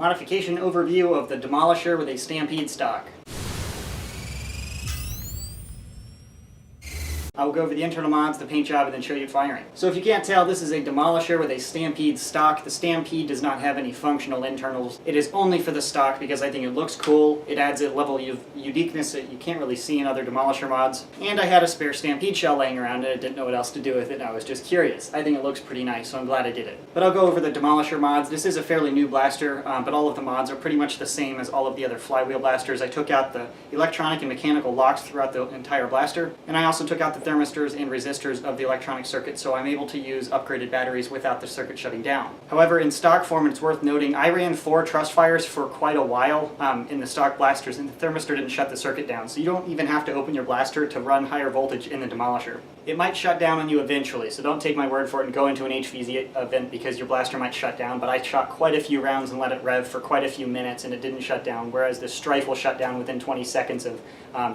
Modification overview of the Demolisher with a Stampede stock. I will go over the internal mods, the paint job, and then show you firing. So if you can't tell, this is a Demolisher with a Stampede stock. The Stampede does not have any functional internals. It is only for the stock because I think it looks cool. It adds a level of uniqueness that you can't really see in other Demolisher mods. And I had a spare Stampede shell laying around and I didn't know what else to do with it and I was just curious. I think it looks pretty nice, so I'm glad I did it. But I'll go over the Demolisher mods. This is a fairly new blaster, but all of the mods are pretty much the same as all of the other flywheel blasters. I took out the electronic and mechanical locks throughout the entire blaster, and I also took out the thermistors and resistors of the electronic circuit, so I'm able to use upgraded batteries without the circuit shutting down. However, in stock form, it's worth noting, I ran 4 truss fires for quite a while in the stock blasters, and the thermistor didn't shut the circuit down, so you don't even have to open your blaster to run higher voltage in the Demolisher. It might shut down on you eventually, so don't take my word for it and go into an HVZ event because your blaster might shut down, but I shot quite a few rounds and let it rev for quite a few minutes and it didn't shut down, whereas the Strife will shut down within 20 seconds of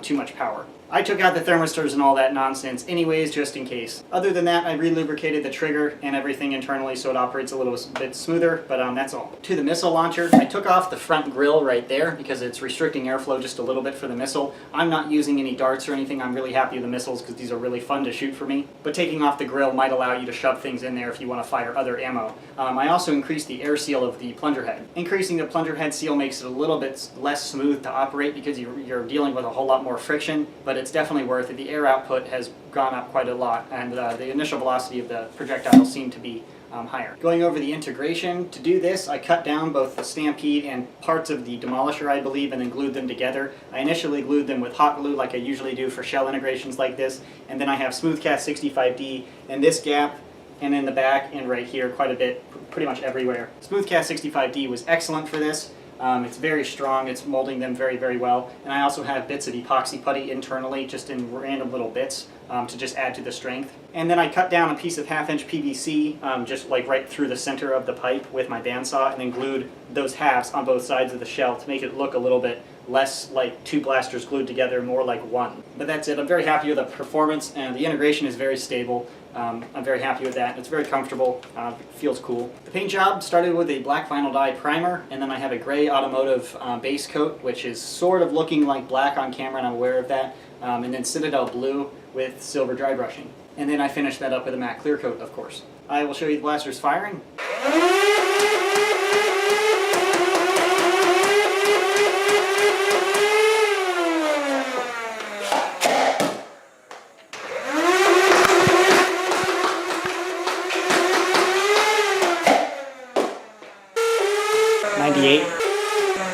too much power. I took out the thermistors and all that nonsense anyways, just in case. Other than that, I re-lubricated the trigger and everything internally so it operates a little bit smoother, but that's all. To the missile launcher, I took off the front grille right there because it's restricting airflow just a little bit for the missile. I'm not using any darts or anything. I'm really happy with the missiles because these are really fun to shoot for me. But taking off the grille might allow you to shove things in there if you want to fire other ammo. I also increased the air seal of the plunger head. Increasing the plunger head seal makes it a little bit less smooth to operate because you're dealing with a whole lot more friction, but it's definitely worth it. The air output has gone up quite a lot, and the initial velocity of the projectile seemed to be higher. Going over the integration, to do this I cut down both the Stampede and parts of the Demolisher, I believe, and then glued them together. I initially glued them with hot glue like I usually do for shell integrations like this, and then I have Smoothcast 65D in this gap and in the back and right here quite a bit, pretty much everywhere. Smoothcast 65D was excellent for this. It's very strong, it's molding them very, very well, and I also have bits of epoxy putty internally, just in random little bits, to just add to the strength. And then I cut down a piece of 1/2-inch PVC, just like right through the center of the pipe with my bandsaw, and then glued those halves on both sides of the shell to make it look a little bit less like 2 blasters glued together, more like one. But that's it. I'm very happy with the performance, and the integration is very stable. I'm very happy with that. It's very comfortable. It feels cool. The paint job started with a black vinyl dye primer, and then I have a gray automotive base coat, which is sort of looking like black on camera, and I'm aware of that. And then Citadel blue with silver dry brushing. And then I finished that up with a matte clear coat, of course. I will show you the blaster's firing.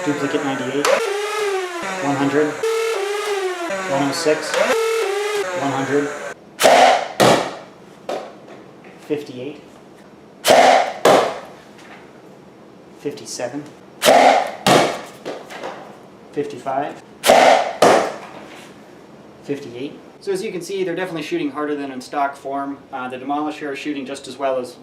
Duplicate 98, 100, 106, 100, 58, 57, 55, 58. So as you can see, they're definitely shooting harder than in stock form. The Demolisher is shooting just as well as,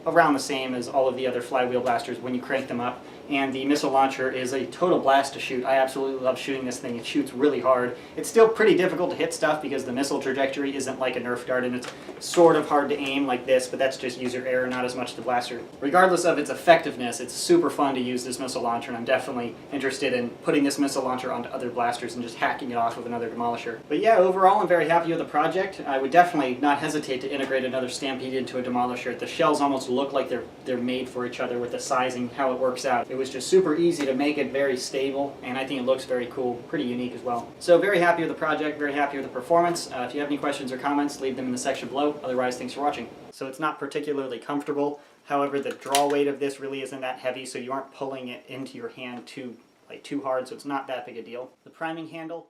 around the same as all of the other flywheel blasters when you crank them up. And the missile launcher is a total blast to shoot. I absolutely love shooting this thing. It shoots really hard. It's still pretty difficult to hit stuff because the missile trajectory isn't like a Nerf dart, and it's sort of hard to aim like this, but that's just user error, not as much the blaster. Regardless of its effectiveness, it's super fun to use this missile launcher, and I'm definitely interested in putting this missile launcher onto other blasters and just hacking it off of another Demolisher. But yeah, overall I'm very happy with the project. I would definitely not hesitate to integrate another Stampede into a Demolisher. The shells almost look like they're made for each other with the sizing, how it works out. It was just super easy to make it very stable, and I think it looks very cool, pretty unique as well. So very happy with the project, very happy with the performance. If you have any questions or comments, leave them in the section below. Otherwise, thanks for watching. So it's not particularly comfortable. However, the draw weight of this really isn't that heavy, so you aren't pulling it into your hand too hard, so it's not that big a deal. The priming handle,